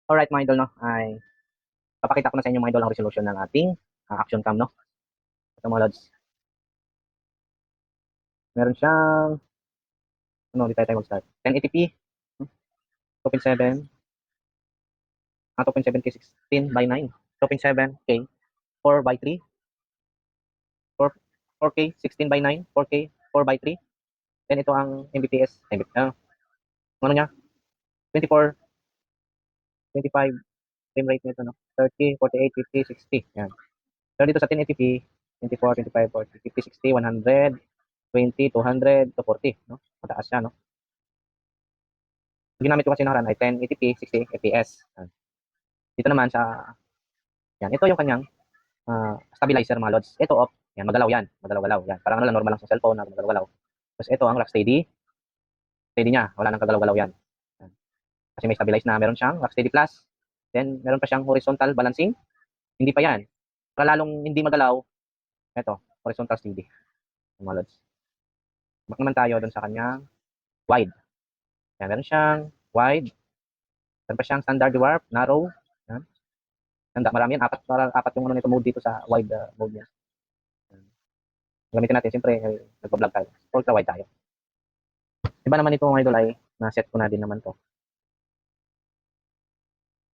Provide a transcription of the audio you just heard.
Alright mga idol, no, ay papakita ko na sa inyo mga idol ang resolution ng ating action cam, no. Ito mga lods, meron siyang ano, di tayo mag-start. 1080p, 2.7, 2.7K 16 by 9, 2.7K 4 by 3, 4, 4K 16 by 9, 4K 4 by 3. Then ito ang Mbps, ano niya, 24, 25 frame rate nito, no. 30, 48, 50, 60. Yan. Pero dito sa 1080p, 24, 25, 40, 50, 60, 100, 20, 200 to 40, no? Mataas siya, no? Ginamit ko kasi nakaraan ay 1080p, 60 fps. Dito naman sa, yan, ito yung kanyang stabilizer mga lods. Ito off, yan, magalaw yan, magalaw-galaw. Yan, parang ano lang, normal lang sa cellphone na magalaw-galaw. Tapos ito ang rock steady, steady niya, wala nang kagalaw-galaw yan. Yan. Kasi may stabilize na, meron siyang rock steady plus. Then, meron pa siyang horizontal balancing. Hindi pa yan. Para lalong hindi magalaw, ito, horizontal steady, mga lods. Back naman tayo dun sa kanyang wide. Yan, meron siyang wide. Meron pa siyang standard warp, narrow. Yan. Marami yan, apat yung ano nito mode dito sa wide mode niya. Gamitin natin, siyempre, nagpa-vlog tayo. Ultra wide tayo. Iba naman ito mga idol ay na-set ko na din naman to.